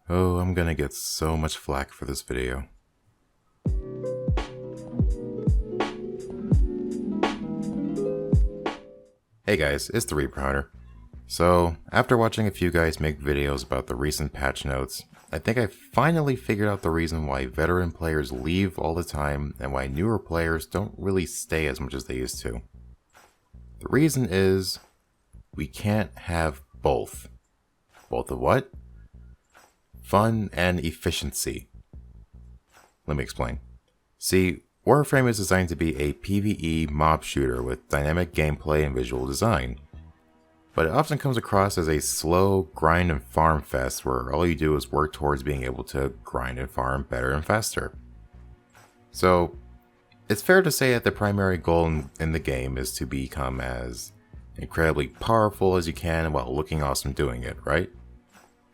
Oh, I'm gonna get so much flack for this video. Hey guys, it's the Reaper Hunter. So, after watching a few guys make videos about the recent patch notes, I think I finally figured out the reason why veteran players leave all the time and why newer players don't really stay as much as they used to. The reason is, we can't have both. Both of what? Fun and efficiency. Let me explain. See, Warframe is designed to be a PvE mob shooter with dynamic gameplay and visual design. But it often comes across as a slow grind and farm fest where all you do is work towards being able to grind and farm better and faster. So, it's fair to say that the primary goal in the game is to become as incredibly powerful as you can while looking awesome doing it, right?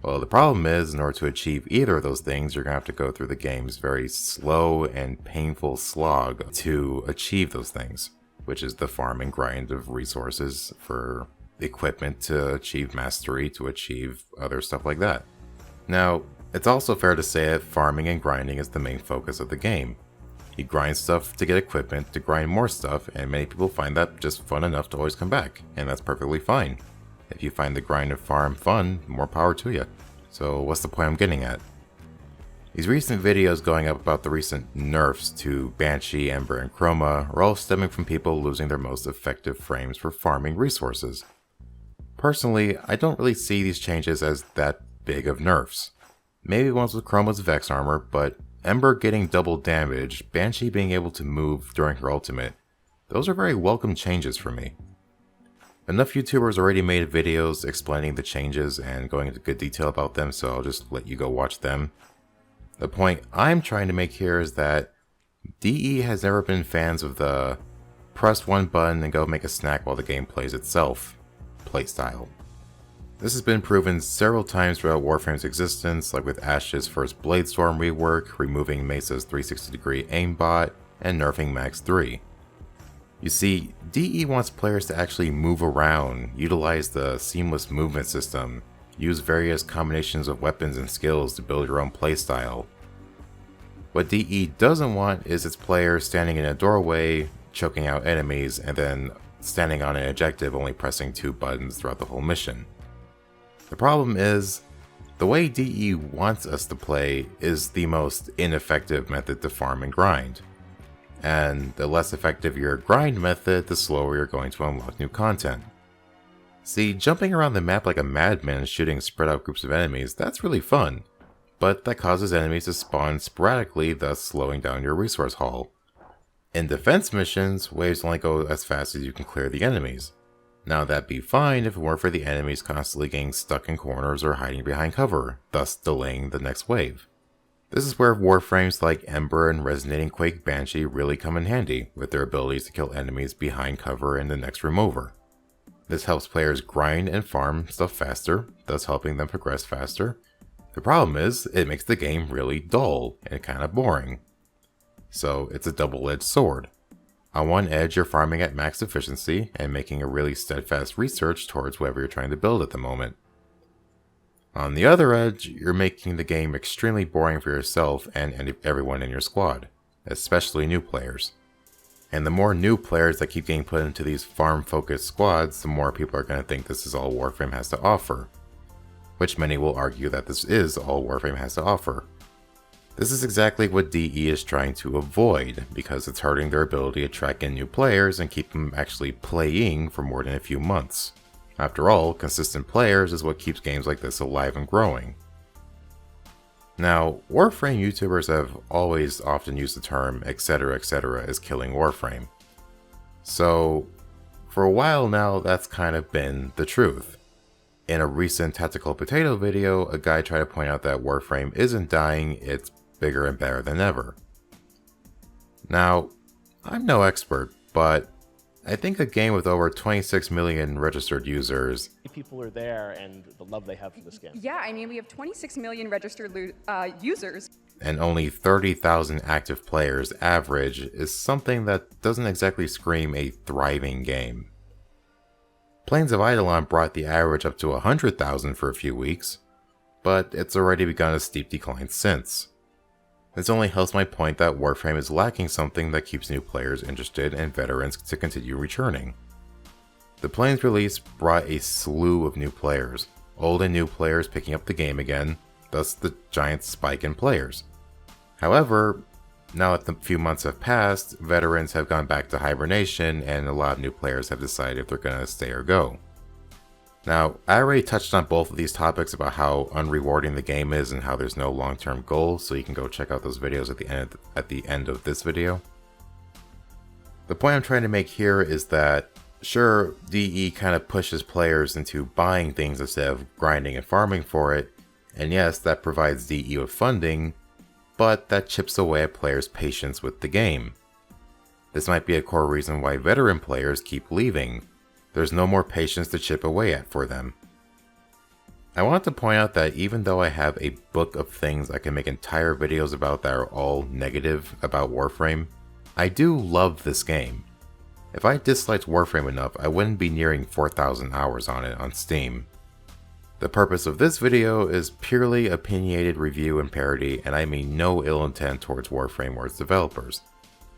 Well, the problem is, in order to achieve either of those things, you're going to have to go through the game's very slow and painful slog to achieve those things, which is the farm and grind of resources for equipment to achieve mastery, to achieve other stuff like that. Now, it's also fair to say that farming and grinding is the main focus of the game. You grind stuff to get equipment, to grind more stuff, and many people find that just fun enough to always come back, and that's perfectly fine. If you find the grind and farm fun, more power to you. So what's the point I'm getting at? These recent videos going up about the recent nerfs to Banshee, Ember, and Chroma are all stemming from people losing their most effective frames for farming resources. Personally, I don't really see these changes as that big of nerfs. Maybe once with Chroma's Vex armor, but Ember getting double damage, Banshee being able to move during her ultimate, those are very welcome changes for me. Enough YouTubers already made videos explaining the changes and going into good detail about them, so I'll just let you go watch them. The point I'm trying to make here is that DE has never been fans of the press one button and go make a snack while the game plays itself playstyle. This has been proven several times throughout Warframe's existence, like with Ash's first Bladestorm rework, removing Mesa's 360-degree aimbot, and nerfing Max 3. You see, DE wants players to actually move around, utilize the seamless movement system, use various combinations of weapons and skills to build your own playstyle. What DE doesn't want is its players standing in a doorway, choking out enemies, and then standing on an objective only pressing 2 buttons throughout the whole mission. The problem is, the way DE wants us to play is the most ineffective method to farm and grind. And the less effective your grind method, the slower you're going to unlock new content. See, jumping around the map like a madman and shooting spread out groups of enemies, that's really fun, but that causes enemies to spawn sporadically, thus slowing down your resource haul. In defense missions, waves only go as fast as you can clear the enemies. Now that'd be fine if it weren't for the enemies constantly getting stuck in corners or hiding behind cover, thus delaying the next wave. This is where Warframes like Ember and Resonating Quake Banshee really come in handy, with their abilities to kill enemies behind cover in the next room over. This helps players grind and farm stuff faster, thus helping them progress faster. The problem is, it makes the game really dull and kind of boring. So it's a double-edged sword. On one edge, you're farming at max efficiency and making a really steadfast research towards whatever you're trying to build at the moment. On the other edge, you're making the game extremely boring for yourself and everyone in your squad, especially new players. And the more new players that keep getting put into these farm-focused squads, the more people are going to think this is all Warframe has to offer. Which many will argue that this is all Warframe has to offer. This is exactly what DE is trying to avoid, because it's hurting their ability to attract in new players and keep them actually playing for more than a few months. After all, consistent players is what keeps games like this alive and growing. Now, Warframe YouTubers have always often used the term etc as killing Warframe. So, for a while now, that's kind of been the truth. In a recent Tactical Potato video, a guy tried to point out that Warframe isn't dying, it's bigger and better than ever. Now, I'm no expert, but I think a game with over 26 million registered users. People are there and the love they have for this game. Yeah, I mean, we have 26 million registered users. And only 30,000 active players average is something that doesn't exactly scream a thriving game. Plains of Eidolon brought the average up to 100,000 for a few weeks. but it's already begun a steep decline since. This only helps my point that Warframe is lacking something that keeps new players interested and veterans to continue returning. The Plains release brought a slew of new players, old and new players picking up the game again, thus the giant spike in players. However, now that the few months have passed, veterans have gone back to hibernation and a lot of new players have decided if they're going to stay or go. Now, I already touched on both of these topics about how unrewarding the game is and how there's no long-term goal, so you can go check out those videos at the end of this video. The point I'm trying to make here is that, sure, DE kind of pushes players into buying things instead of grinding and farming for it, and yes, that provides DE with funding, but that chips away at players' patience with the game. This might be a core reason why veteran players keep leaving. There's no more patience to chip away at for them. I want to point out that even though I have a book of things I can make entire videos about that are all negative about Warframe, I do love this game. If I disliked Warframe enough, I wouldn't be nearing 4,000 hours on it on Steam. The purpose of this video is purely opinionated review and parody, and I mean no ill intent towards Warframe or its developers.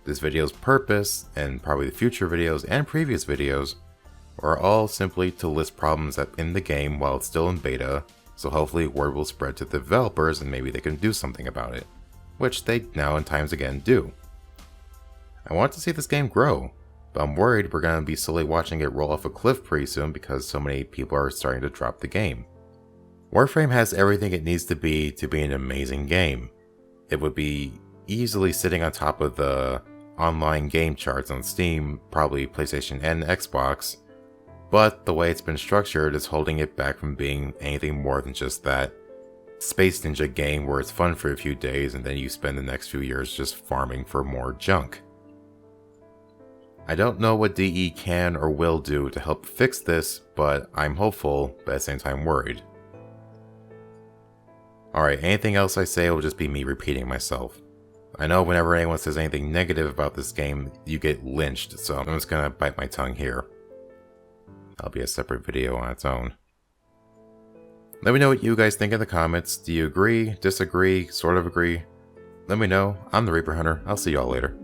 This video's purpose, and probably the future videos and previous videos, are all simply to list problems in the game while it's still in beta, so hopefully word will spread to the developers and maybe they can do something about it, which they now and times again do. I want to see this game grow, but I'm worried we're going to be slowly watching it roll off a cliff pretty soon because so many people are starting to drop the game. Warframe has everything it needs to be an amazing game. It would be easily sitting on top of the online game charts on Steam, probably PlayStation and Xbox, but the way it's been structured is holding it back from being anything more than just that Space Ninja game where it's fun for a few days and then you spend the next few years just farming for more junk. I don't know what DE can or will do to help fix this, but I'm hopeful, but at the same time worried. Alright, anything else I say will just be me repeating myself. I know whenever anyone says anything negative about this game, you get lynched, so I'm just gonna bite my tongue here. That'll be a separate video on its own. Let me know what you guys think in the comments. Do you agree, disagree, sort of agree? Let me know. I'm the Reaper Hunter. I'll see y'all later.